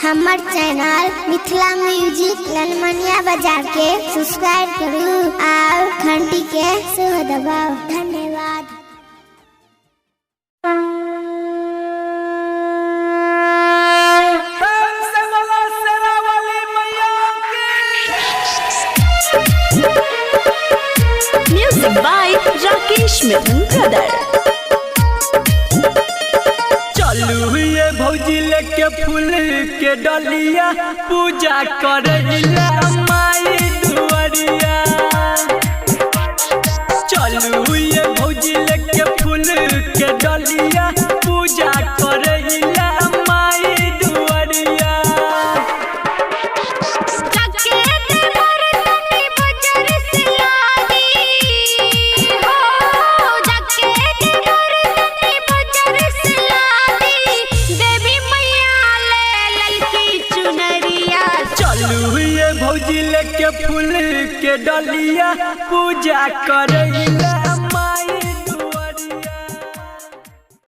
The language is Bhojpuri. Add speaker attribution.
Speaker 1: हमर चैनल मिथिला म्यूजिक ललमनिया बाजार के सब्सक्राइब करू और घंटी के सेहो दबाओ। धन्यवाद।
Speaker 2: Music by Rakesh Mithun Brother।
Speaker 3: चलू ये भौजी लेके फूल के डलिया पूजा करैला माई दुआरिया। चलू ये भौजी लेके फूल के डलिया पूजा करैला माई दुआरिया। भौजी लेके फूल के डलिया पूजा करैला